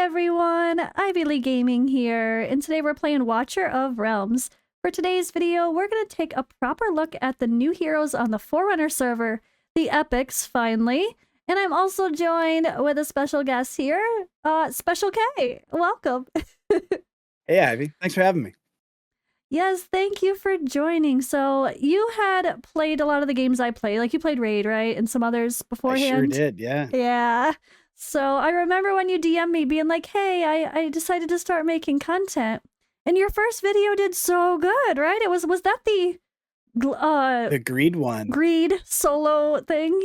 everyone, Ivy Lee Gaming here, and today we're playing Watcher of Realms. For today's video, we're going to take a proper look at the new heroes on the Forerunner server, the EPICS, finally. And I'm also joined with a special guest here, Special K. Welcome. Hey, Ivy. Thanks for having me. Yes, thank you for joining. So you had played a lot of the games I play, like you played Raid, right? And some others beforehand? I sure did, yeah. Yeah. So I remember when you DM'd me being like, hey, I decided to start making content. And your first video did so good, right? Was that the Greed one. Greed solo thing?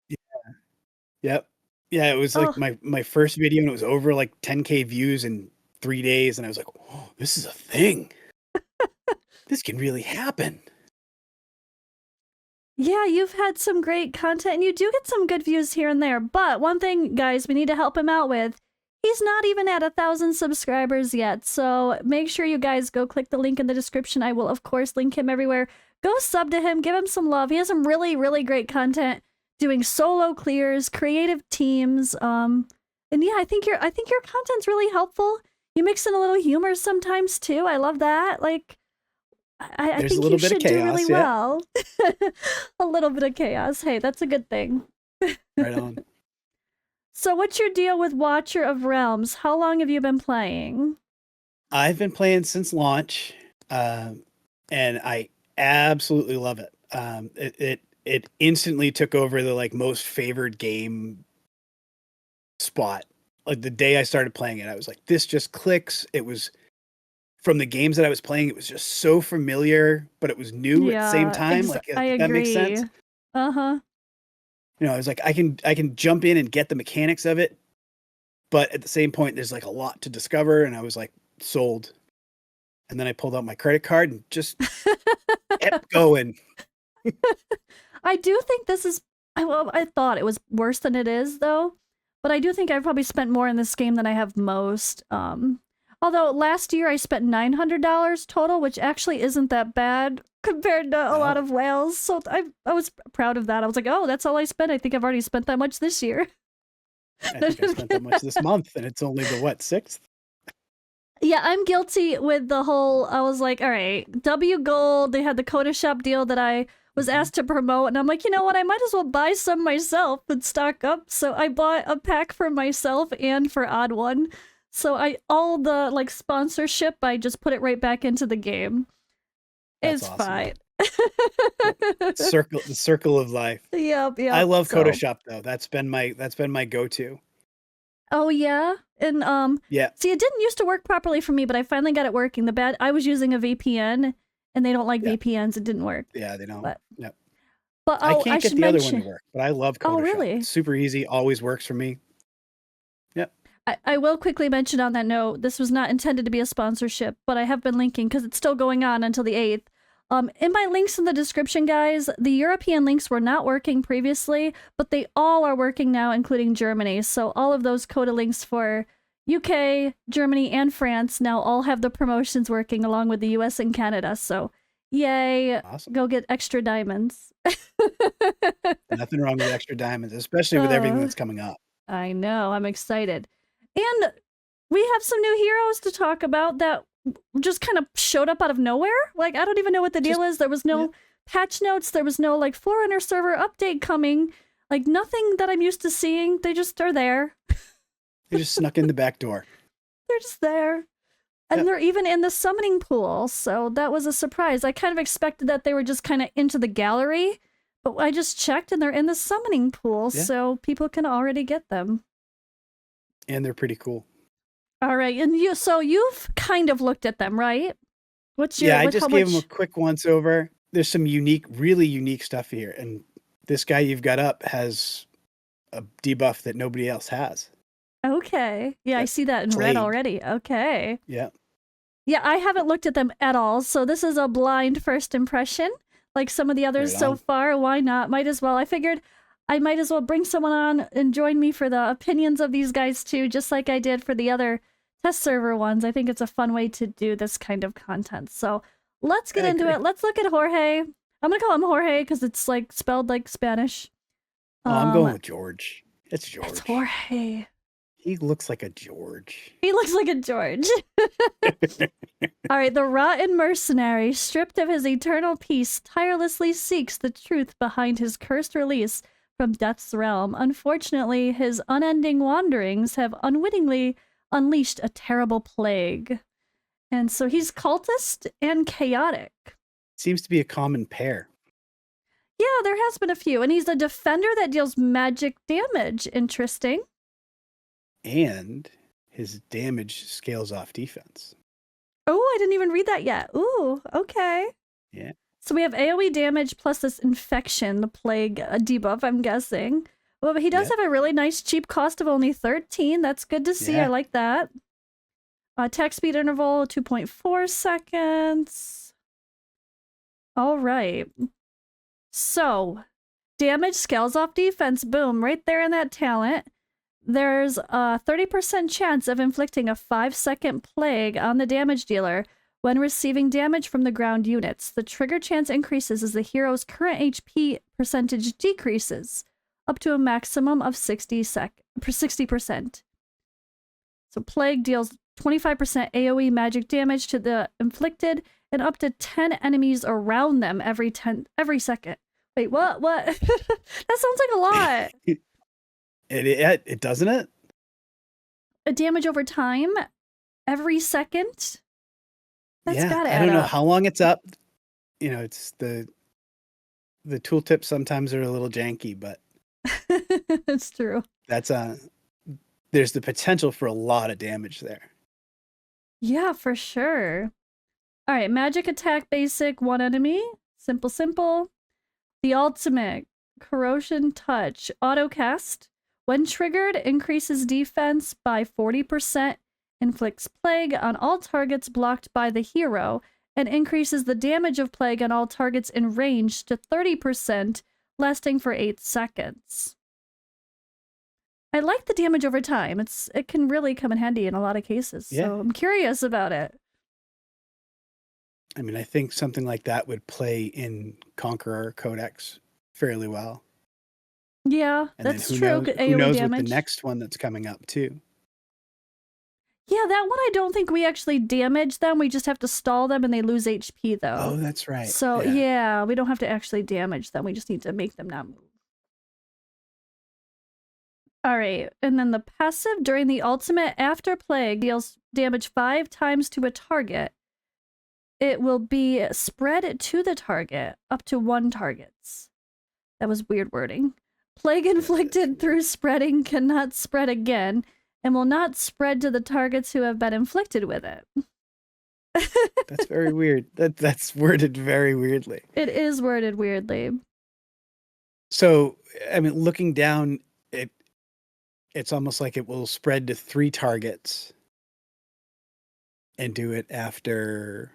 Yeah. Yep. Yeah, it was like my first video, and it was over like 10K views in 3 days, and I was like, oh, this is a thing. This can really happen. Yeah, you've had some great content, and you do get some good views here and there. But one thing, guys, we need to help him out with, he's not even at 1,000 subscribers yet. So make sure you guys go click the link in the description. I will, of course, link him everywhere. Go sub to him, give him some love. He has some really, really great content, doing solo clears, creative teams. And yeah, I think your content's really helpful. You mix in a little humor sometimes too. I love that. Like, I think you should do really well. A little bit of chaos. Hey, that's a good thing. Right on. So what's your deal with Watcher of Realms? How long have you been playing? I've been playing since launch, and I absolutely love it. It instantly took over the most favored game spot. Like the day I started playing it, I was like, this just clicks. It was from the games that I was playing, it was just so familiar, but it was new at the same time. I agree. That makes sense. Uh-huh. You know, I was like, I can jump in and get the mechanics of it, but at the same point, there's like a lot to discover, and I was like, sold. And then I pulled out my credit card and just kept going. I do think this is, I thought it was worse than it is, though. But I do think I've probably spent more in this game than I have most. Although last year I spent $900 total, which actually isn't that bad compared to a lot of whales. So I was proud of that. I was like, oh, that's all I spent. I think I've already spent that much this year. I think I spent that much this month, and it's only the, 6th? Yeah, I'm guilty with the whole, I was like, all right, W Gold, they had the Coda Shop deal that I was asked to promote, and I'm like, you know what, I might as well buy some myself and stock up. So I bought a pack for myself and for Odd One. So all the sponsorship, I just put it right back into the game. It's awesome. Fine. The circle of life. Yep. I love Coda Shop though. That's been my go-to. Oh yeah, and yeah. See, it didn't used to work properly for me, but I finally got it working. I was using a VPN, and they don't like VPNs. It didn't work. Yeah, they don't. Yep. But I can't get the other one to work, but I love Coda Shop. Oh really? It's super easy. Always works for me. Yep. I will quickly mention on that note, this was not intended to be a sponsorship, but I have been linking because it's still going on until the 8th. In my links in the description, guys, the European links were not working previously, but they all are working now, including Germany. So all of those Coda links for UK, Germany, and France now all have the promotions working along with the US and Canada. So yay, awesome. Go get extra diamonds. Nothing wrong with extra diamonds, especially with everything that's coming up. I know, I'm excited. And we have some new heroes to talk about that just kind of showed up out of nowhere. Like, I don't even know what the deal is. There was no patch notes. There was no Forerunner server update coming. Like, nothing that I'm used to seeing. They just are there. They just snuck in the back door. They're just there. And they're even in the summoning pool. So that was a surprise. I kind of expected that they were just kind of into the gallery. But I just checked and they're in the summoning pool. Yeah. So people can already get them. And they're pretty cool. All right, and you've kind of looked at them, right? I just gave them a quick once over. There's some really unique stuff here, and this guy you've got up has a debuff that nobody else has. Okay, yeah, I see that in red already. Okay. Yeah. Yeah, I haven't looked at them at all, so this is a blind first impression, like some of the others so far. Why not? Might as well. I figured I might as well bring someone on and join me for the opinions of these guys too, just like I did for the other test server ones. I think it's a fun way to do this kind of content. So let's get into it. Let's look at Jorge. I'm gonna call him Jorge because it's spelled like Spanish. I'm going with George. It's George. It's Jorge. He looks like a George. He looks like a George. All right, the rotten mercenary, stripped of his eternal peace, tirelessly seeks the truth behind his cursed release from death's realm. Unfortunately, his unending wanderings have unwittingly unleashed a terrible plague. And so he's cultist and chaotic. Seems to be a common pair. Yeah, there has been a few. And he's a defender that deals magic damage. Interesting. And his damage scales off defense. Oh, I didn't even read that yet. Ooh, okay. Yeah. So we have AoE damage plus this infection, the plague debuff, I'm guessing. Well, but he does have a really nice cheap cost of only 13. That's good to see. I like that. Attack speed interval, 2.4 seconds. All right. So, damage scales off defense. Boom, right there in that talent. There's a 30% chance of inflicting a 5-second plague on the damage dealer when receiving damage from the ground units. The trigger chance increases as the hero's current HP percentage decreases, up to a maximum of 60%. So plague deals 25% AoE magic damage to the inflicted and up to 10 enemies around them every second. Wait, what? That sounds like a lot. It doesn't it? A damage over time every second? That's gotta add I don't know up. how long it's up. You know, it's the tooltips sometimes are a little janky, but It's true. that's there's the potential for a lot of damage there. Yeah, for sure. All right, magic attack basic, one enemy. Simple. The ultimate, corrosion touch, auto cast. When triggered, increases defense by 40%, inflicts plague on all targets blocked by the hero, and increases the damage of plague on all targets in range to 30%, lasting for 8 seconds. I like the damage over time. It can really come in handy in a lot of cases, so I'm curious about it. I mean, I think something like that would play in Conqueror Codex fairly well. Yeah, And that's then true. Who knows damage. with the next one that's coming up too. Yeah, that one I don't think we actually damage them. We just have to stall them and they lose HP though. Oh, that's right. So yeah, we don't have to actually damage them. We just need to make them not move. All right, and then the passive during the ultimate after plague deals damage 5 times to a target. It will be spread to the target, up to 1 targets. That was weird wording. Plague inflicted through spreading cannot spread again, and will not spread to the targets who have been inflicted with it. That's very weird. That's worded very weirdly. It is worded weirdly. So, I mean, looking down, it's almost like it will spread to 3 targets and do it after.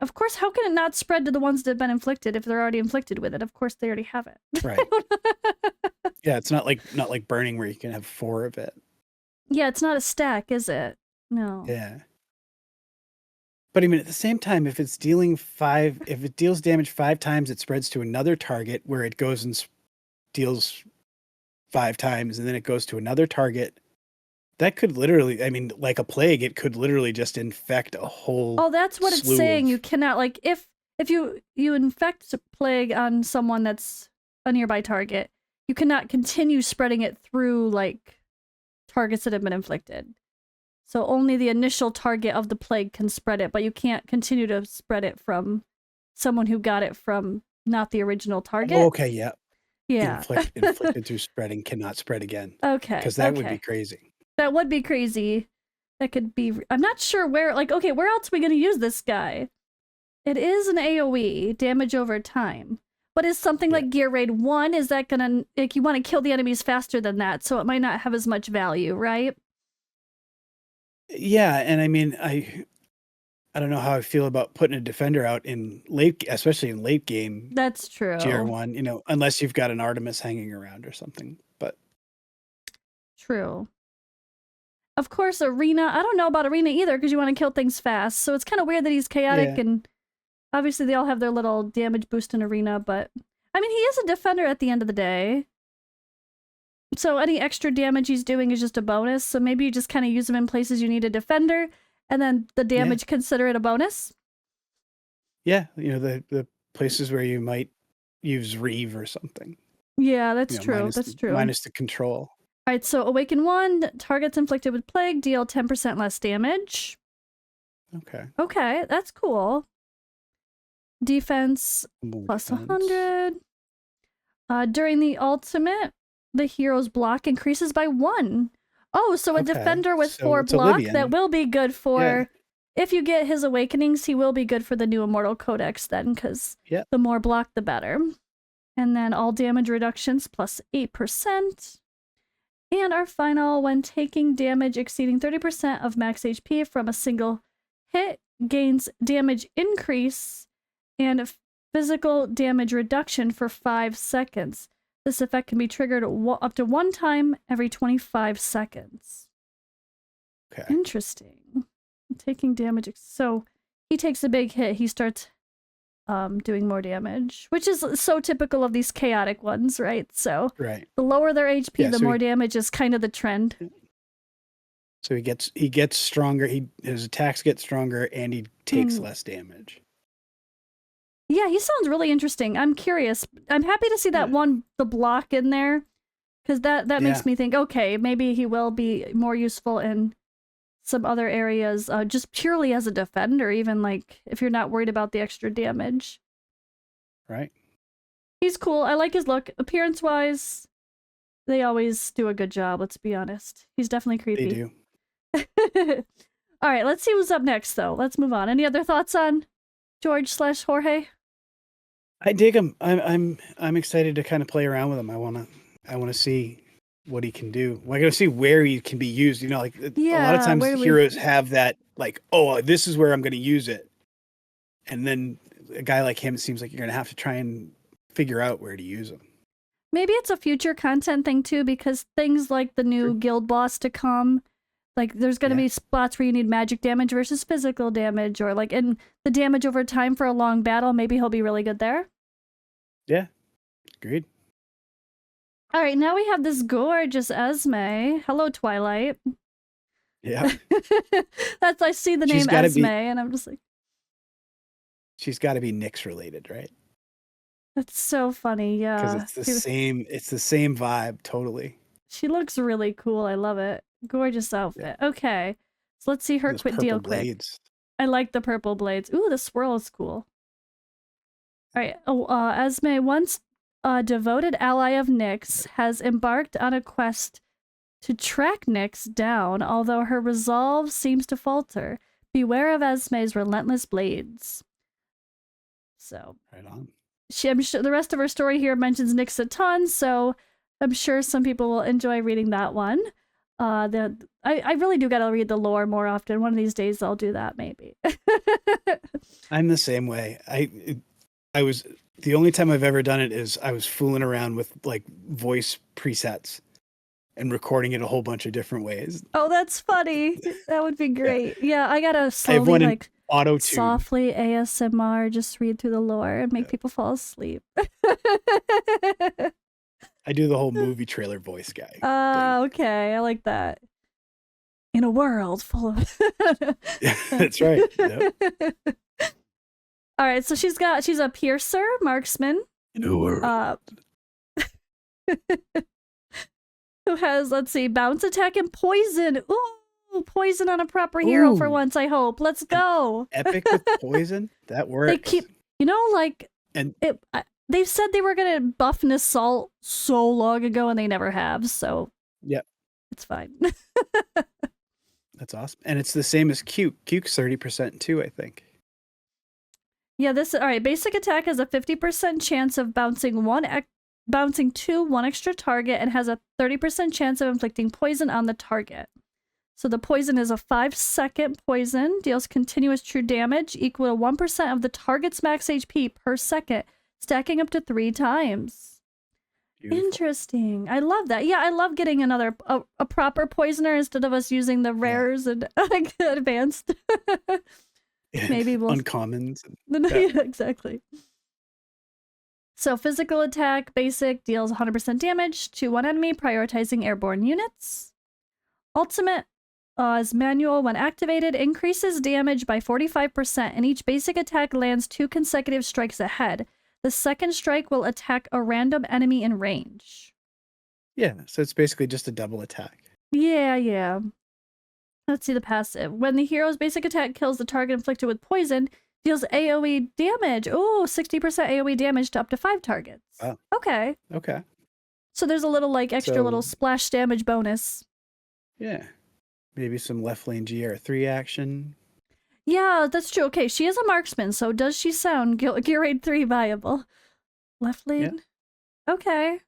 Of course, how can it not spread to the ones that have been inflicted if they're already inflicted with it? Of course, they already have it. Right. Yeah, it's not like burning where you can have 4 of it. Yeah, it's not a stack, is it? No. Yeah. But I mean, at the same time, if it deals damage 5 times, it spreads to another target where it goes and deals 5 times, and then it goes to another target. That could literally, I mean, like a plague, it could literally just infect a whole. Oh, that's what it's saying. You cannot, like, if you infect a plague on someone that's a nearby target, you cannot continue spreading it through, like, targets that have been inflicted. So only the initial target of the plague can spread it, but you can't continue to spread it from someone who got it from not the original target. Oh, okay, yeah. Yeah. Inflicted through spreading cannot spread again. Okay. Because that would be crazy. That would be crazy. That could be... I'm not sure where... Like, okay, where else are we going to use this guy? It is an AoE, damage over time. But is something like Gear Raid 1, is that going to... Like, you want to kill the enemies faster than that, so it might not have as much value, right? Yeah, and I mean, I don't know how I feel about putting a defender out in especially in late game. That's true. Tier 1, you know, unless you've got an Artemis hanging around or something. But true. Of course, Arena. I don't know about Arena either because you want to kill things fast. So it's kind of weird that he's chaotic and obviously they all have their little damage boost in Arena. But I mean, he is a defender at the end of the day. So any extra damage he's doing is just a bonus. So maybe you just kind of use him in places you need a defender, and then the damage consider it a bonus. Yeah, the places where you might use Reeve or something. Yeah, that's true. That's true. Minus the control. All right, so Awaken 1, targets inflicted with plague deal 10% less damage. Okay. Okay, that's cool. Defense plus 100. During the ultimate, the hero's block increases by 1. Oh, so a defender with 4 block, that will be good for... If you get his awakenings, he will be good for the new Immortal Codex then, because the more block, the better. And then all damage reductions plus 8%. And our final, when taking damage exceeding 30% of max HP from a single hit, gains damage increase and physical damage reduction for 5 seconds. This effect can be triggered up to 1 time every 25 seconds. Okay. Interesting. Taking damage. So he takes a big hit, he starts doing more damage, which is so typical of these chaotic ones, right? So the lower their HP, the more damage is kind of the trend. So he gets stronger. His attacks get stronger, and he takes less damage. Yeah, he sounds really interesting. I'm curious. I'm happy to see that the block in there, because that makes me think, okay, maybe he will be more useful in some other areas, just purely as a defender, even like if you're not worried about the extra damage. Right. He's cool. I like his look. Appearance-wise, they always do a good job, let's be honest. He's definitely creepy. They do. All right, let's see who's up next, though. Let's move on. Any other thoughts on George/Jorge? I dig him. I'm excited to kind of play around with him. I wanna see what he can do. I gotta see where he can be used. Like a lot of times heroes have that, like, oh, this is where I'm gonna use it, and then a guy like him, it seems like you're gonna have to try and figure out where to use him. Maybe it's a future content thing too, because things like the new guild boss to come, like there's gonna be spots where you need magic damage versus physical damage, or like in the damage over time for a long battle. Maybe he'll be really good there. Yeah, agreed. All right, now we have this gorgeous Esme. Hello, Twilight. Yeah. I see the name Esme, and I'm just like... She's got to be Nyx related, right? That's so funny, yeah. Because it's the same vibe, totally. She looks really cool. I love it. Gorgeous outfit. Yeah. Okay, so let's see her quit deal quick. I like the purple blades. Ooh, the swirl is cool. All right. Esme, once a devoted ally of Nyx, has embarked on a quest to track Nyx down, although her resolve seems to falter. Beware of Esme's relentless blades. So, right on. I'm sure the rest of her story here mentions Nyx a ton, so I'm sure some people will enjoy reading that one. I really do gotta read the lore more often. One of these days I'll do that, maybe. I'm the same way. I was... The only time I've ever done it is I was fooling around with like voice presets and recording it a whole bunch of different ways. Oh, that's funny. That would be great. Yeah, I gotta slowly like auto-tune. Softly ASMR, just read through the lore and make people fall asleep. I do the whole movie trailer voice guy. Okay. I like that. In a world full of... That's right. Yep. All right, so she's a piercer, marksman. In a world. Who has, let's see, bounce attack and poison. Ooh, poison on a proper hero for once, I hope. Let's go. Epic with poison? That works. They keep, they've said they were going to buff an assault so long ago, and they never have, so. Yep. It's fine. That's awesome. And it's the same as Cuke. Cuke's 30% too, I think. Yeah, all right, basic attack has a 50% chance of bouncing to one extra target and has a 30% chance of inflicting poison on the target. So the poison is a 5-second poison, deals continuous true damage equal to 1% of the target's max HP per second, stacking up to 3 times. Beautiful. Interesting. I love that. Yeah, I love getting a proper poisoner instead of us using the rares and advanced. Maybe we'll... Uncommons. Yeah, exactly. So physical attack, basic, deals 100% damage to one enemy, prioritizing airborne units. Ultimate is manual. When activated, increases damage by 45%, and each basic attack lands 2 consecutive strikes ahead. The second strike will attack a random enemy in range. Yeah, so it's basically just a double attack. Yeah. Let's see the passive. When the hero's basic attack kills the target inflicted with poison, deals AoE damage. Oh, 60% AoE damage to up to 5 targets. Wow. Okay. Okay. So there's a little like extra little So- splash damage bonus. Yeah. Maybe some left lane GR3 action. Yeah, that's true. Okay, she is a marksman, so does she sound Gear Raid 3 viable? Left lane? Okay.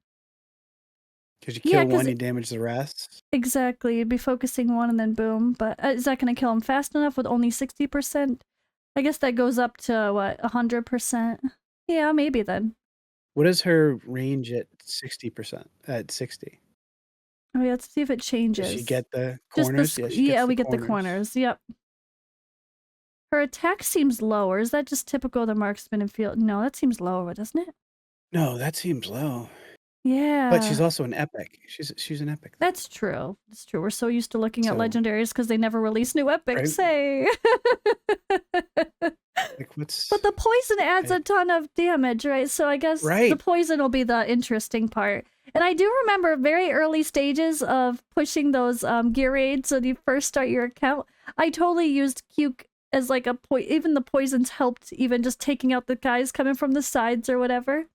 Because you Yeah, kill 'cause one, you damage the rest. Exactly. You'd be focusing one and then boom. But is that going to kill him fast enough with only 60%? I guess that goes up to, what, 100%? Yeah, maybe then. What is her range at 60%? At 60? Oh, yeah, let's see if it changes. Does she get the Just corners? the, Yeah, she yeah, gets we get the corners. Yep. Her attack seems lower. Is that just typical of the marksman and field? No, that seems lower, doesn't it? No, that seems low. Yeah. But she's also an epic. She's an epic. That's true. That's true. We're so used to looking at So- legendaries because they never release new epics. Hey. Like what's But the poison adds a ton of damage, right? So I guess the Right. poison will be the interesting part. And I do remember very early stages of pushing those gear raids when you first start your account. I totally used Cuke as like a even the poisons helped, even just taking out the guys coming from the sides or whatever.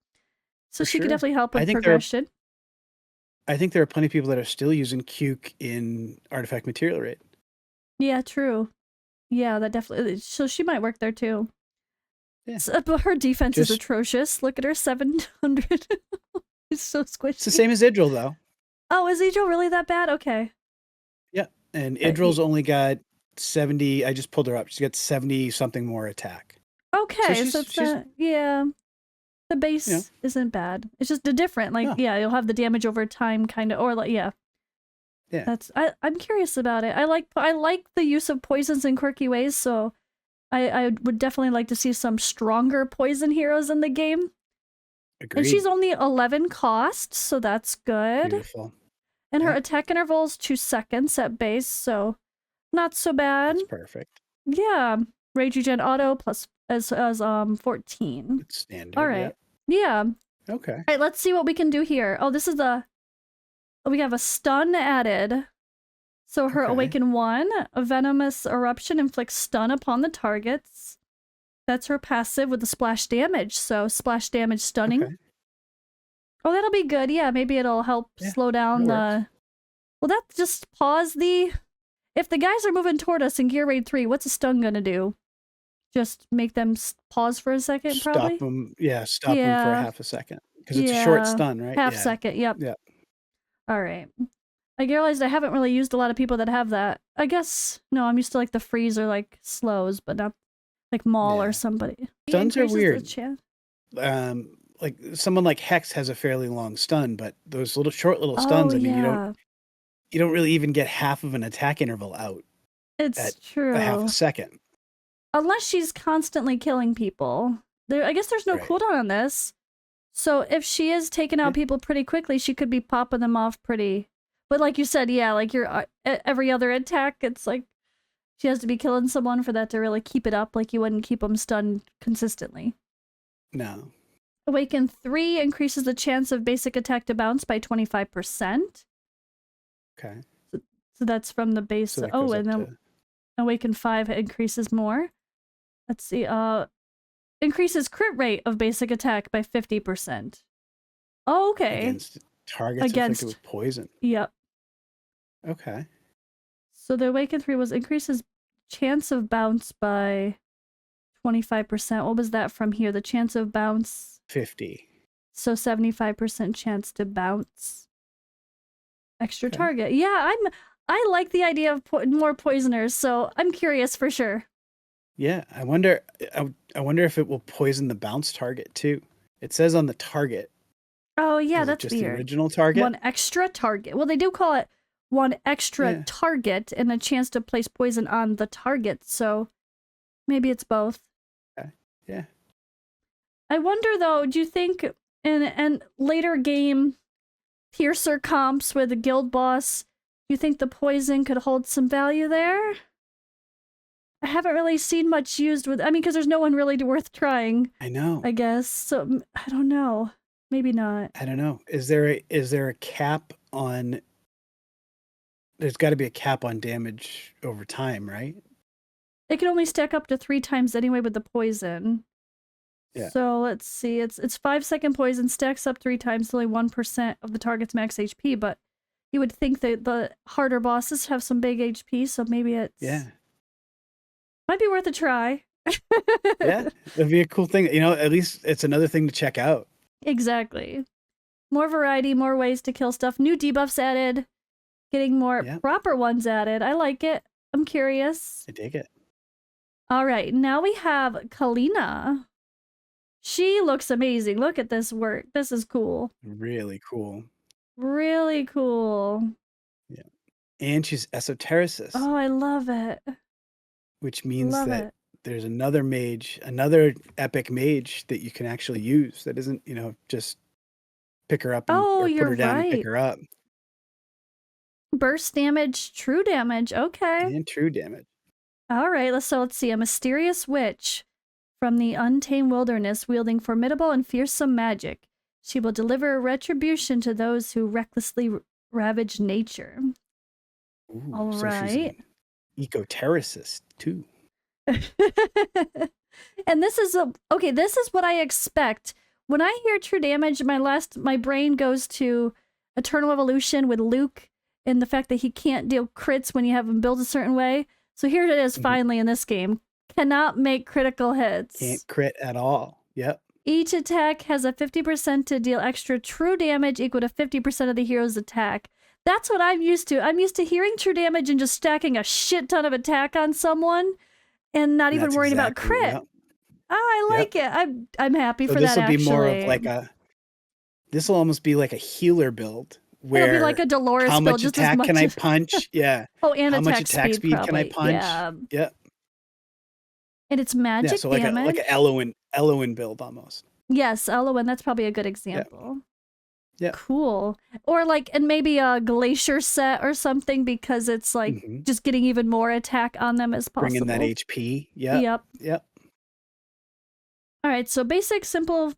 So For she could sure. definitely help I with think progression. I think there are plenty of people that are still using Cuke in Artifact Material Raid. Yeah, true. Yeah, that definitely. So she might work there too. Yeah. But her defense is Just- atrocious. Look at her 700. It's so squishy. It's the same as Idril, though. Oh, is Idril really that bad? Okay. Yeah. And But Idril's only got 70. I just pulled her up. She's got 70 something more attack. Okay, so, she's- it's not, yeah. The base Yeah. isn't bad. It's just different. Like, No. yeah, you'll have the damage over time, kind of, or like, yeah. Yeah. I'm curious about it. I like the use of poisons in quirky ways, so I would definitely like to see some stronger poison heroes in the game. Agreed. And she's only 11 cost, so that's good. Beautiful. And her Yeah. attack interval is 2 seconds at base, so not so bad. That's perfect. Yeah, Rage Regen Auto plus as 14. It's standard. All right. Yeah. Yeah. Okay. All right, let's see what we can do here. Oh, this is we have a stun added. So her Okay. Awaken 1, a Venomous Eruption inflicts stun upon the targets. That's her passive with the splash damage. So splash damage stunning. Okay. Oh, that'll be good. Yeah, maybe it'll help Yeah, slow down that the... Well, that just pause the... If the guys are moving toward us in Gear Raid 3, what's a stun gonna do? Just make them pause for a second, probably? Stop them. Yeah. Stop them for Yeah. a half a second. Because it's a short stun, right? Half yeah. second, yep. Yeah. All right. I realized I haven't really used a lot of people that have that. I guess, no, I'm used to like the freeze or like slows, but not like Maul Yeah. or somebody. Stuns are Increases the weird. chan- Like someone like Hex has a fairly long stun, but those short little stuns, Oh, I mean, yeah. you don't really even get half of an attack interval out It's at true. a half a second. Unless she's constantly killing people. I guess there's no Right. cooldown on this. So if she is taking out Yeah. people pretty quickly, she could be popping them off pretty. But like you said, yeah, like your every other attack, it's like she has to be killing someone for that to really keep it up. Like you wouldn't keep them stunned consistently. No. Awaken 3 increases the chance of basic attack to bounce by 25%. Okay. So that's from the base. So that Oh, goes and up then to- Awaken 5 increases more. Let's see. Increases crit rate of basic attack by 50%. Oh, okay. against targets Against- inflicted with poison. Yep. Okay. So the Awaken 3 was increases chance of bounce by 25%. What was that from here? The chance of bounce. 50. So 75% chance to bounce. Extra Okay. target. Yeah, I like the idea of more poisoners, so I'm curious for sure. Yeah, I wonder if it will poison the bounce target too. It says on the target. Oh yeah, Is it that's just the weird. original target? One extra target. Well, they do call it one extra Yeah. target and a chance to place poison on the target, so maybe it's both. Yeah. I wonder though, do you think And later game piercer comps with a guild boss. You think the poison could hold some value there? I haven't really seen much used with. I mean, because there's no one really worth trying. I know. I guess so. I don't know. Maybe not. I don't know. Is there a cap on? There's got to be a cap on damage over time, right? It can only stack up to 3 times anyway with the poison. Yeah. So let's see. It's 5-second poison, stacks up 3 times, only 1% of the target's max HP. But you would think that the harder bosses have some big HP, so maybe it's might be worth a try. Yeah, it'd be a cool thing. At least it's another thing to check out. Exactly. More variety, more ways to kill stuff. New debuffs added. Getting more proper ones added. I like it. I'm curious. I dig it. All right, now we have Kalina. She looks amazing. Look at this work. This is cool. Really cool. Really cool. Yeah. And she's esotericist. Oh, I love it. Which means that there's another mage, another epic mage that you can actually use that isn't, just pick her up and or put her down and pick her up. Burst damage, true damage. Okay. And true damage. All right, let's see. A mysterious witch from the untamed wilderness wielding formidable and fearsome magic. She will deliver retribution to those who recklessly ravage nature. Ooh, all so right. She's an eco-terrorist too. And this is what I expect. When I hear true damage, my brain goes to Eternal Evolution with Luke and the fact that he can't deal crits when you have him build a certain way. So here it is finally in this game. Cannot make critical hits. Can't crit at all. Yep. Each attack has a 50% to deal extra true damage equal to 50% of the hero's attack. That's what I'm used to. I'm used to hearing true damage and just stacking a shit ton of attack on someone and not even worrying about crit. Yep. Oh, I like it. I'm happy for that, This will actually. be more of like this will almost be like a healer build. Where it'll be like a Dolores how build. Much just attack as much can I punch? Yeah. Oh, and how much attack speed can I punch? Yeah. Yep. And it's magic so like damage. Like an Elowen build almost. Yes, Elowen. That's probably a good example. Yeah. Cool. Or and maybe a glacier set or something because it's just getting even more attack on them as possible. Bringing that HP. Yep. All right, so basic, simple.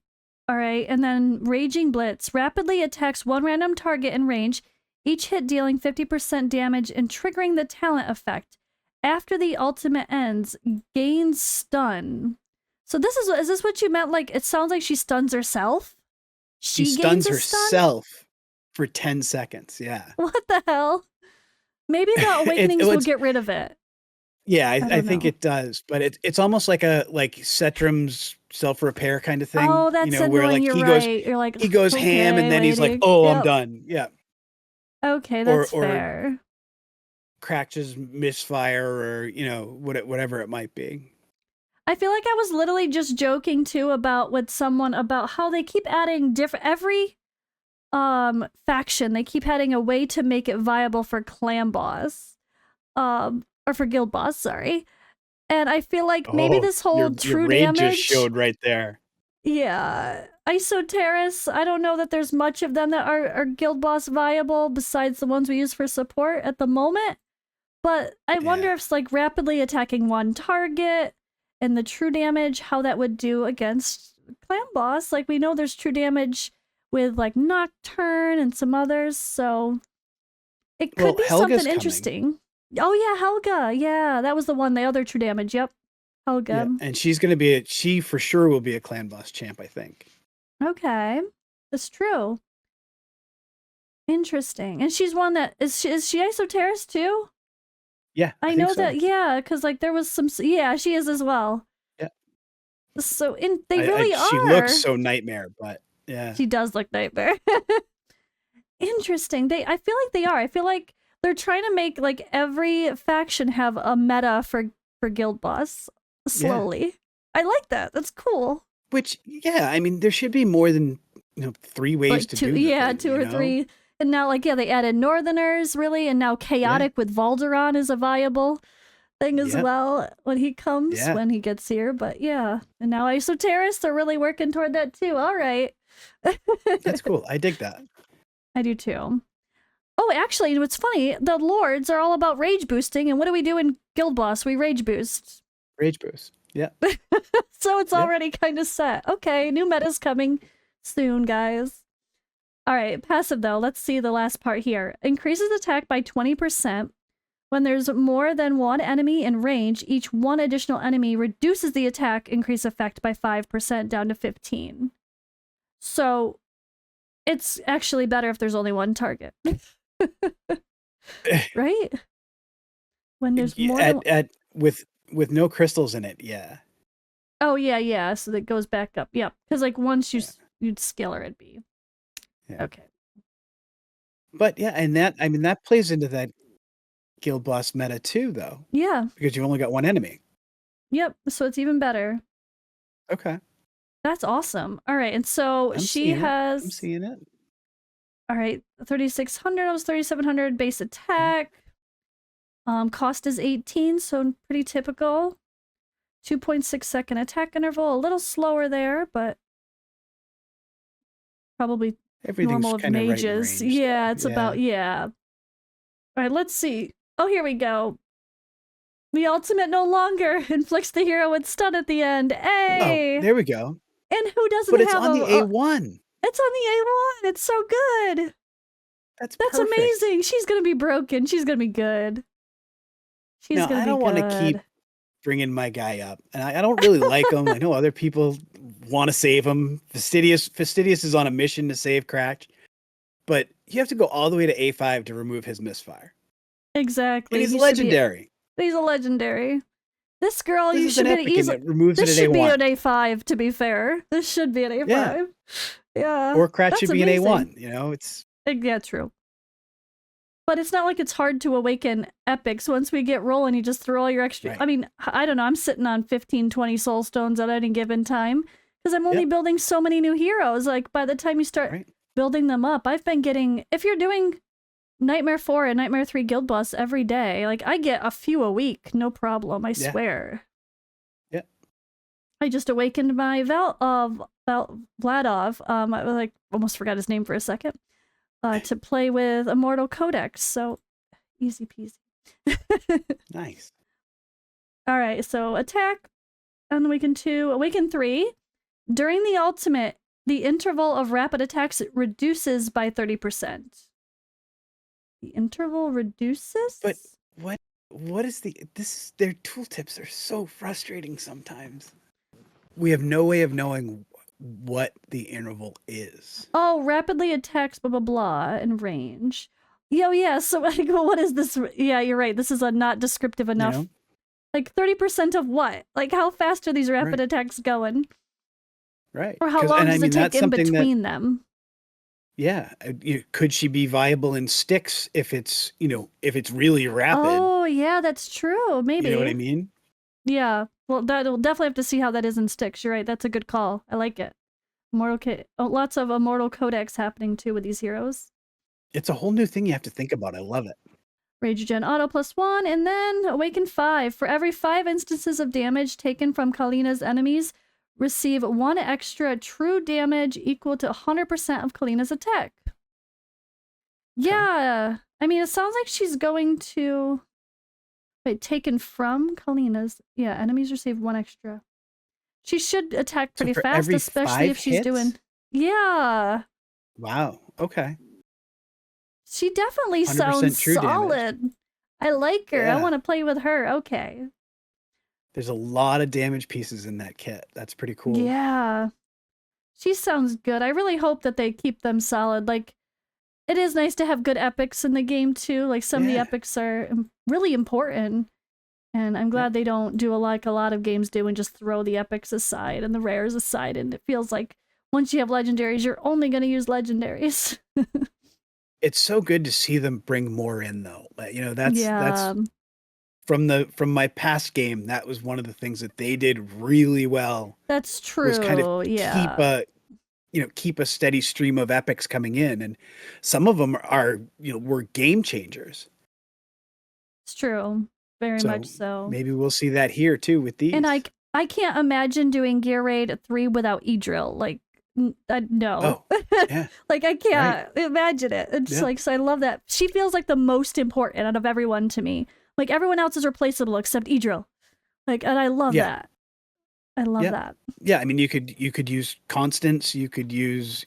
All right, and then Raging Blitz rapidly attacks one random target in range, each hit dealing 50% damage and triggering the talent effect. After the ultimate ends, gains stun. So is this what you meant? Like, it sounds like she stuns herself? She stuns herself for 10 seconds, yeah. What the hell? Maybe the Awakenings will get rid of it. Yeah, I think it does, but it's almost like Cetrum's self-repair kind of thing. Oh, that's annoying. Where You're right. You're like, he goes ham and then he's like, oh, I'm done. Yeah. Okay, that's fair. Or crashes misfire or, whatever it might be. I feel like I was literally just joking too with someone about how they keep adding every faction, they keep adding a way to make it viable for clan boss. Or for guild boss, sorry. And I feel like maybe this whole true damage just showed right there. Yeah. Isoterrorists, I don't know that there's much of them that are guild boss viable besides the ones we use for support at the moment. But I wonder if it's rapidly attacking one target and the true damage, how that would do against clan boss. We know there's true damage with Nocturne and some others, so it could be Helga's something interesting. Oh yeah, Helga. Yeah, that was the one, the other true damage. Yep. Helga. Yeah, and she's going to be she for sure will be a clan boss champ, I think. Okay. That's true. Interesting. And she's one that is she Isoterrorist too? Yeah. I know so. That cuz there was some she is as well. Yeah. So they really are. She looks so nightmare, but yeah. She does look nightmare. Interesting. I feel like they are. I feel like they're trying to make every faction have a meta for guild boss slowly. Yeah. I like that. That's cool. Which I mean there should be more than 3 ways to do it. 2 or 3. And now they added Northerners really, and now Chaotic with Valderon is a viable thing as well when he comes when he gets here. But and now Isoterrorists are really working toward that too. All right. That's cool. I dig that. I do too. Oh, actually, what's funny, the lords are all about rage boosting, and what do we do in Guild Boss? We rage boost. Rage boost. Yeah. So it's Yeah. already kind of set. Okay, new meta's coming soon, guys. All right, passive though. Let's see the last part here. Increases attack by 20%. When there's more than one enemy in range, each one additional enemy reduces the attack increase effect by 5% down to 15. So it's actually better if there's only one target. Right? When there's more than with no crystals in it, yeah. Oh yeah. So that goes back up. Yep. Because like once you'd scalar it'd be. Yeah. Okay. But yeah, and that plays into that guild boss meta too, though. Yeah. Because you've only got one enemy. Yep. So it's even better. Okay. That's awesome. All right. And so I'm she has. I'm seeing it. All right. 3,600. I was 3,700 base attack. Cost is 18, so pretty typical. 2.6 second attack interval. A little slower there, but probably normal of mages. Right yeah, it's about All right, let's see. Oh, here we go. The ultimate no longer inflicts the hero with stun at the end. Hey! Oh, there we go. And who doesn't but it's have on the A1. It's on the A1. It's so good. That's amazing. She's gonna be broken. She's gonna be good. She's gonna be good. I don't want to keep bringing my guy up, and I don't really like him. I know other people want to save him. Fastidious is on a mission to save Cratch, but you have to go all the way to A5 to remove his misfire. Exactly. And he's legendary. He's a legendary. This girl, this you should be easily removes this it at should A1. be an A5. To be fair, this should be an A5. Yeah. Or Cratch should be an A1. You know, it's true. But it's not like it's hard to awaken epics. Once we get rolling, you just throw all your extra... Right. I mean, I don't know. I'm sitting on 15, 20 soul stones at any given time because I'm only building so many new heroes. Like, by the time you start building them up, I've been getting... If you're doing Nightmare 4 and Nightmare 3 Guild Boss every day, like, I get a few a week. No problem. I swear. Yeah. I just awakened my Vladov. I almost forgot his name for a second. To play with Immortal Codex, so easy peasy. Nice. All right, so attack on Awaken 2. Awaken 3. During the ultimate, the interval of rapid attacks reduces by 30%. The interval reduces? But what is their tooltips are so frustrating sometimes. We have no way of knowing what the interval is. Oh, rapidly attacks blah blah blah in range. Yeah. So like, what is this? Yeah, you're right. This is not descriptive enough. You know? Like 30% of what? Like how fast are these rapid attacks going? Right. Or how long does it take in between them? Yeah. Could she be viable in sticks if it's really rapid? Oh yeah, that's true. Maybe. You know what I mean? Yeah. Well, we'll definitely have to see how that is in sticks. You're right. That's a good call. I like it. Lots of Immortal Codex happening too with these heroes. It's a whole new thing you have to think about. I love it. Rage Gen Auto +1, and then Awaken 5. For every 5 instances of damage taken from Kalina's enemies, receive 1 extra true damage equal to 100% of Kalina's attack. Okay. Yeah. I mean, it sounds like she's going to... Wait, taken from Kalina's... Yeah, enemies receive 1 extra. She should attack pretty fast, especially if she's doing... Yeah. Wow. Okay. She definitely sounds solid. Damage. I like her. Yeah. I want to play with her. Okay. There's a lot of damage pieces in that kit. That's pretty cool. Yeah. She sounds good. I really hope that they keep them solid. Like, it is nice to have good epics in the game, too. Like, some of the epics are really important. And I'm glad they don't do like a lot of games do and just throw the epics aside and the rares aside. And it feels like once you have legendaries, you're only going to use legendaries. It's so good to see them bring more in, though. You know, that's from my past game. That was one of the things that they did really well. That's true. Was kind of keep a steady stream of epics coming in, and some of them are were game changers. It's true, very much so. Maybe we'll see that here too with these. And I can't imagine doing Gear Raid 3 without E-Drill. Like no. Oh, yeah. Like I can't imagine it. It's Yeah. like, so I love that. She feels like the most important out of everyone to me. Like everyone else is replaceable except Idril. Like, and I love Yeah. that. I love that. Yeah, I mean, you could use Constance, you could use,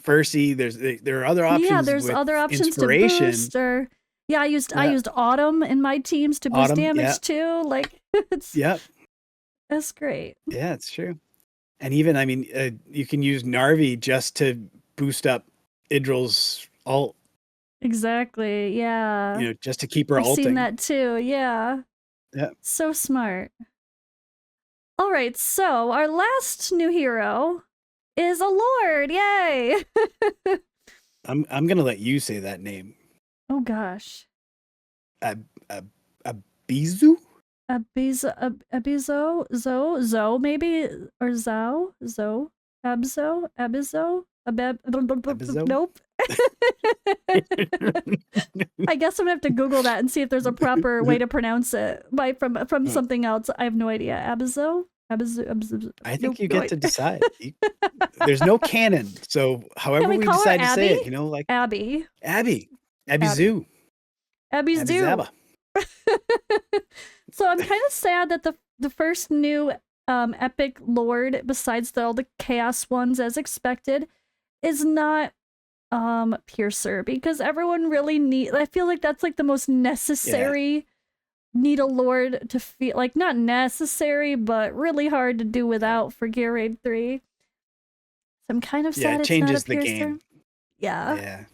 Percy. There are other options. Yeah, there's with other options to inspiration. boost, or I used Autumn in my teams to boost damage too. Like it's that's great. Yeah, it's true. And even, I mean, you can use Narvi just to boost up Idril's ult. Exactly. Yeah. Just to keep her I've ulting. seen that too. Yeah. Yeah. So smart. All right, so our last new hero is a lord. Yay! I'm gonna let you say that name. Oh gosh. Abizu? Zo maybe, or Zo, Abzo. Nope. I guess I'm gonna have to Google that and see if there's a proper way to pronounce it from something else. I have no idea. Abizo. I think you get to decide. There's no canon, so however we decide to say it, like Abby. Zoo. Abby Zoo. So I'm kind of sad that the first new epic lord, besides all the chaos ones as expected, is not Piercer, because everyone really I feel like that's like the most necessary need a lord to feel like, not necessary, but really hard to do without for Gear Raid 3. So I'm kind of sad it's not a Piercer. The game. Yeah.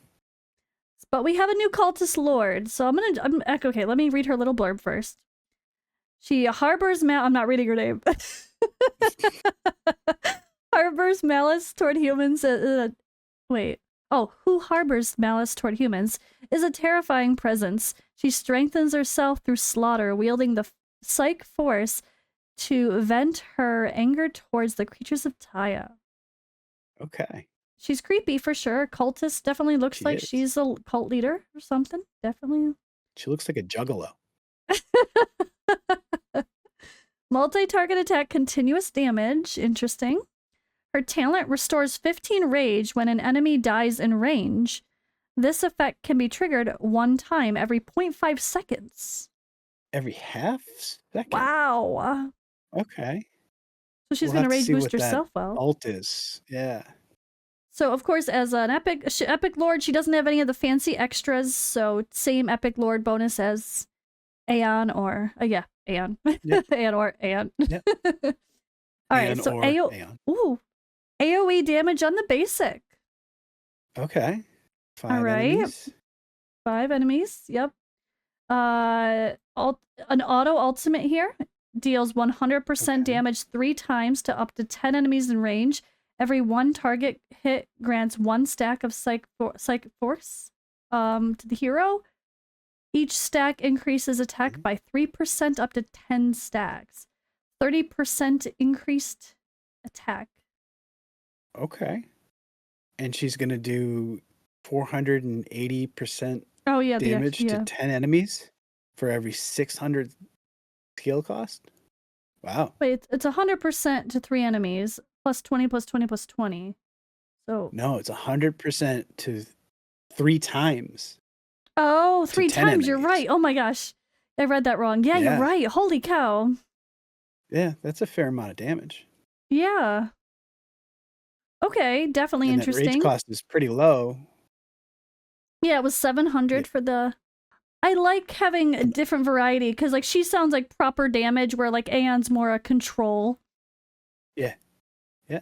But we have a new cultist lord, so okay, let me read her little blurb first. She harbors I'm not reading her name. Harbors malice toward humans. Who harbors malice toward humans is a terrifying presence. She strengthens herself through slaughter, wielding the psych force to vent her anger towards the creatures of Taya. Okay. She's creepy for sure. Cultist definitely looks like she's a cult leader or something. Definitely. She looks like a juggalo. Multi-target attack, continuous damage. Interesting. Her talent restores 15 rage when an enemy dies in range. This effect can be triggered one time every 0.5 seconds. Every half second? Wow. Okay. So she's going to rage boost herself well. Ult is. Yeah. So, of course, as an epic lord, she doesn't have any of the fancy extras, so same epic lord bonus as Aeon or... Aeon. Yep. Aeon or Aeon. Yep. All right, so Aeon. Ooh. AoE damage on the basic. Okay. 5 enemies. 5 enemies, yep. An auto ultimate here deals 100% damage 3 times to up to 10 enemies in range. Every 1 target hit grants 1 stack of psych force to the hero. Each stack increases attack by 3% up to 10 stacks. 30% increased attack. Okay. And she's going to do 480% damage to 10 enemies for every 600 skill cost? Wow. Wait, it's 100% to 3 enemies, plus 20, plus 20, plus 20. So no, it's 100% to 3 times. Oh, 3 times, enemies. You're right. Oh my gosh. I read that wrong. Yeah, you're right. Holy cow. Yeah, that's a fair amount of damage. Yeah. Okay, definitely interesting. That rage cost is pretty low. Yeah, it was 700 for the... I like having a different variety, because like she sounds like proper damage, where like Aeon's more a control. Yeah. Yeah.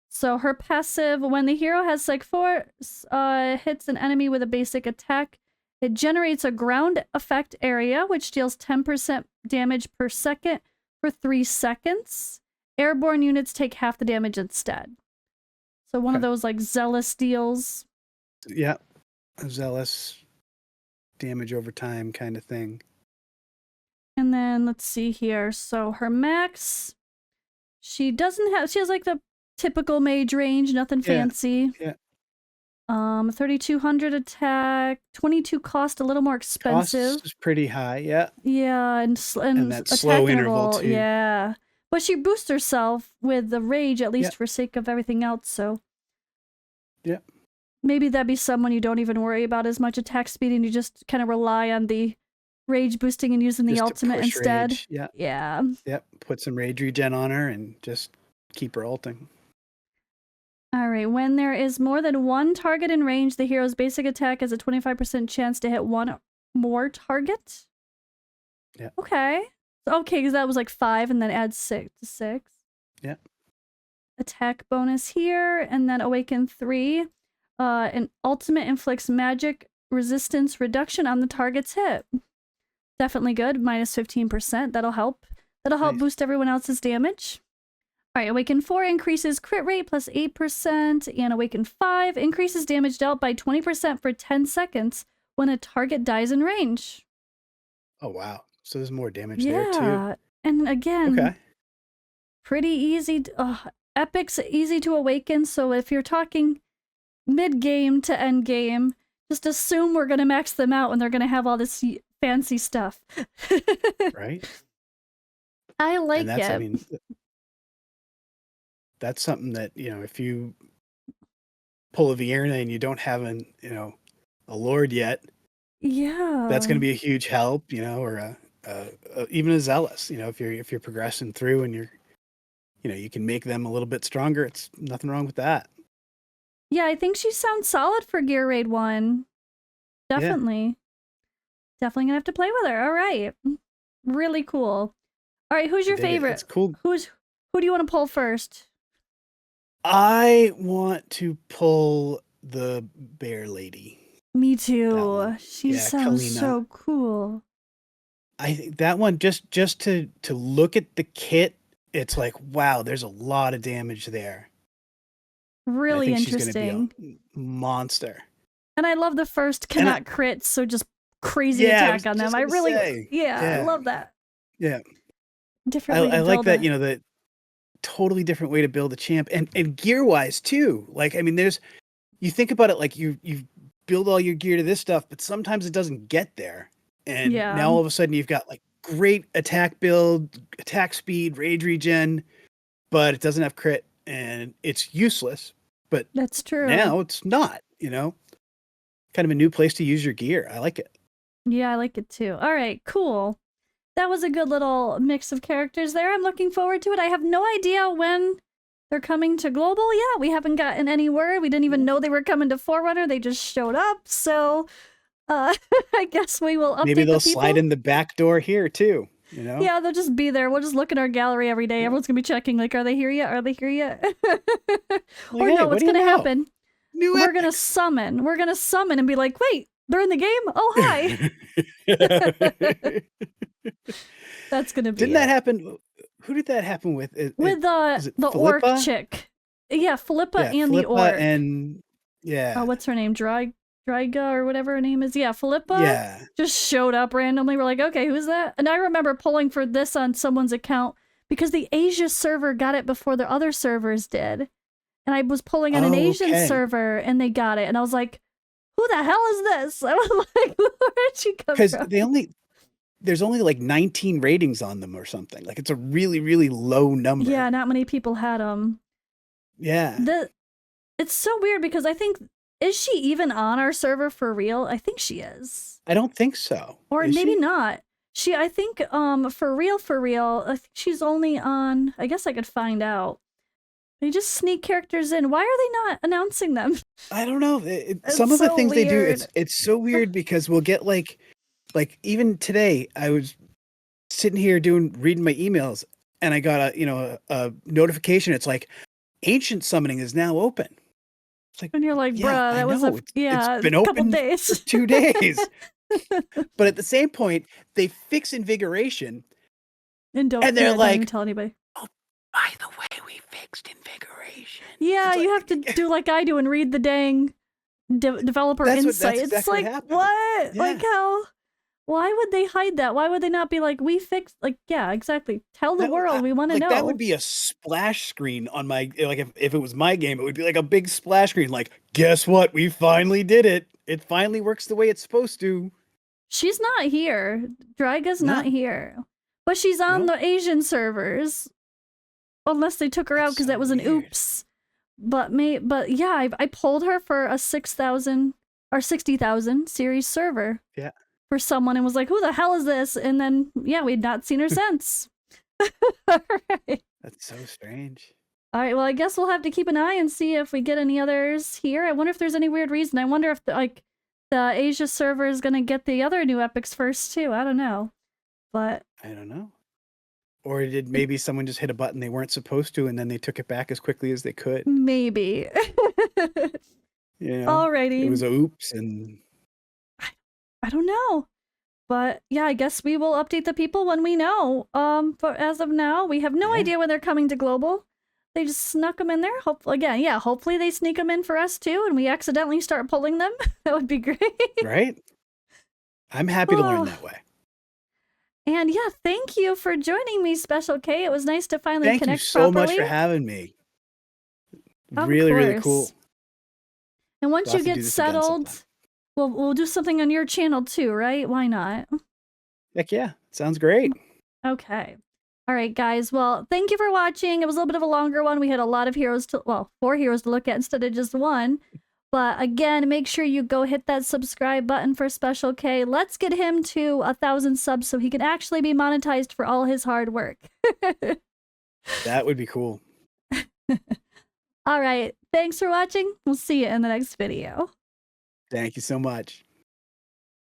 So her passive, when the hero has Psych Force, hits an enemy with a basic attack, it generates a ground effect area, which deals 10% damage per second for 3 seconds. Airborne units take half the damage instead. So one of those like zealous deals. Yeah. Zealous damage over time kind of thing. And then let's see here. So her max, she has like the typical mage range, nothing fancy. Yeah. 3,200 attack, 22 cost, a little more expensive. Cost is pretty high, yeah. Yeah, and that slow interval too. Yeah. But she boosts herself with the rage, at least Yeah. for sake of everything else, so. Yeah. Maybe that'd be someone you don't even worry about as much attack speed and you just kind of rely on the rage boosting and using the Just to ultimate push instead. rage. Yeah. Yeah. Yep. Put some rage regen on her and just keep her ulting. All right. When there is more than one target in range, the hero's basic attack has a 25% chance to hit one more target. Yeah. Okay. Okay, because that was like 5 and then add 6 to 6. Yeah. Attack bonus here, and then awaken 3. An ultimate inflicts magic resistance reduction on the target's hit. Definitely good. Minus 15%. That'll help. That'll help Nice. boost everyone else's damage. All right, Awaken 4 increases crit rate plus 8%, and Awaken 5 increases damage dealt by 20% for 10 seconds when a target dies in range. Oh, wow. So there's more damage there, too. Yeah, and again, Okay. pretty easy. Epics easy to awaken, so if you're talking mid-game to end-game, just assume we're going to max them out and they're going to have all this fancy stuff. Right? I like And that's, it. I mean, that's something that, if you pull a Vierna and you don't have a Lord yet, Yeah. that's going to be a huge help, or even a Zealous, if you're progressing through and you can make them a little bit stronger. It's nothing wrong with that. Yeah, I think she sounds solid for Gear Raid 1. Definitely. Yeah. Definitely gonna have to play with her. All right. Really cool. All right, who's your favorite? It's cool. Who do you want to pull first? I want to pull the bear lady. Me too. She sounds Kalina. so cool. I think that one, just to look at the kit, it's like, wow, there's a lot of damage there. Really interesting. She's gonna be a monster. And I love the first cannot crit, so just crazy attack on them. I really, I love that. Yeah. Different way to I build like that, the totally different way to build a champ, and gear wise too. Like, I mean, you think about it, like you build all your gear to this stuff, but sometimes it doesn't get there. And now all of a sudden you've got like great attack build, attack speed, rage regen, but it doesn't have crit and it's useless. But that's true. Now it's not, kind of a new place to use your gear. I like it. Yeah, I like it too. All right, cool. That was a good little mix of characters there. I'm looking forward to it. I have no idea when they're coming to Global yet. We haven't gotten any word. We didn't even know they were coming to Forerunner. They just showed up. So I guess we will update Maybe they'll the people. slide in the back door here too, Yeah, they'll just be there. We'll just look in our gallery every day. Everyone's going to be checking, like, are they here yet? Are they here yet? Or no, what's going to happen? We're going to summon. We're going to summon and be like, wait, they're in the game? Oh, hi. That's going to be Didn't that happen? Who did that happen with? With the orc chick. Yeah, Philippa and Philippa the orc. And what's her name? Dryga or whatever her name is. Yeah, Philippa just showed up randomly. We're like, okay, who's that? And I remember pulling for this on someone's account because the Asia server got it before the other servers did. And I was pulling on an Asian server and they got it. And I was like, who the hell is this? I was like, where did she come from? Because there's only like 19 ratings on them or something. Like, it's a really, really low number. Yeah, not many people had them. Yeah. It's so weird because I think, is she even on our server for real? I think she is. I don't think so. Or maybe not. I think for real, I think she's only on, I guess I could find out. They just sneak characters in. Why are they not announcing them? I don't know. Some of the things they do, it's so weird because we'll get like even today, I was sitting here reading my emails and I got a notification. It's like Ancient Summoning is now open. It's like, and you're like, bruh, that was it's been open for 2 days. But at the same point, they fix Invigoration and they're like, don't even tell anybody. Oh, by the way, we fixed Invigoration. Yeah, you have to do like I do and read the dang developer insight. That's exactly it's like, what? Yeah. Like how? Why would they hide that? Why would they not be like, we fixed, like, yeah, exactly. Tell the world, we want to know. That would be a splash screen on my, like, if it was my game, it would be like a big splash screen. Like, guess what? We finally did it. It finally works the way it's supposed to. She's not here. Dryga's not here. But she's on the Asian servers. unless they took her out That's because so that was an weird. oops. But yeah, I pulled her for a 6,000 or 60,000 series server Yeah. for someone and was like, who the hell is this? And then, yeah, we'd not seen her since. All right. That's so strange. All right, well, I guess we'll have to keep an eye and see if we get any others here. I wonder if there's any weird reason. I wonder if, the Asia server is going to get the other new epics first, too. I don't know. But I don't know. Or did maybe someone just hit a button they weren't supposed to, and then they took it back as quickly as they could? maybe. You know, Alrighty. it was a oops, and I don't know. But yeah, I guess we will update the people when we know. But as of now, we have no Yeah. idea when they're coming to global. They just snuck them in there. Hopefully they sneak them in for us too, and we accidentally start pulling them. That would be great. right? I'm happy to learn that way. And yeah, thank you for joining me, Special K. It was nice to finally Thank you connect so properly. much for having me. Of Really course. cool. And once We'll you have to do get this again settled, sometime. we'll do something on your channel too, right? Why not? Heck yeah. Sounds great. Okay. All right, guys. Well, thank you for watching. It was a little bit of a longer one. We had a lot of heroes to, 4 heroes to look at instead of just one. But again, make sure you go hit that subscribe button for Special K. Let's get him to 1,000 subs so he can actually be monetized for all his hard work. That would be cool. All right. Thanks for watching. We'll see you in the next video. Thank you so much.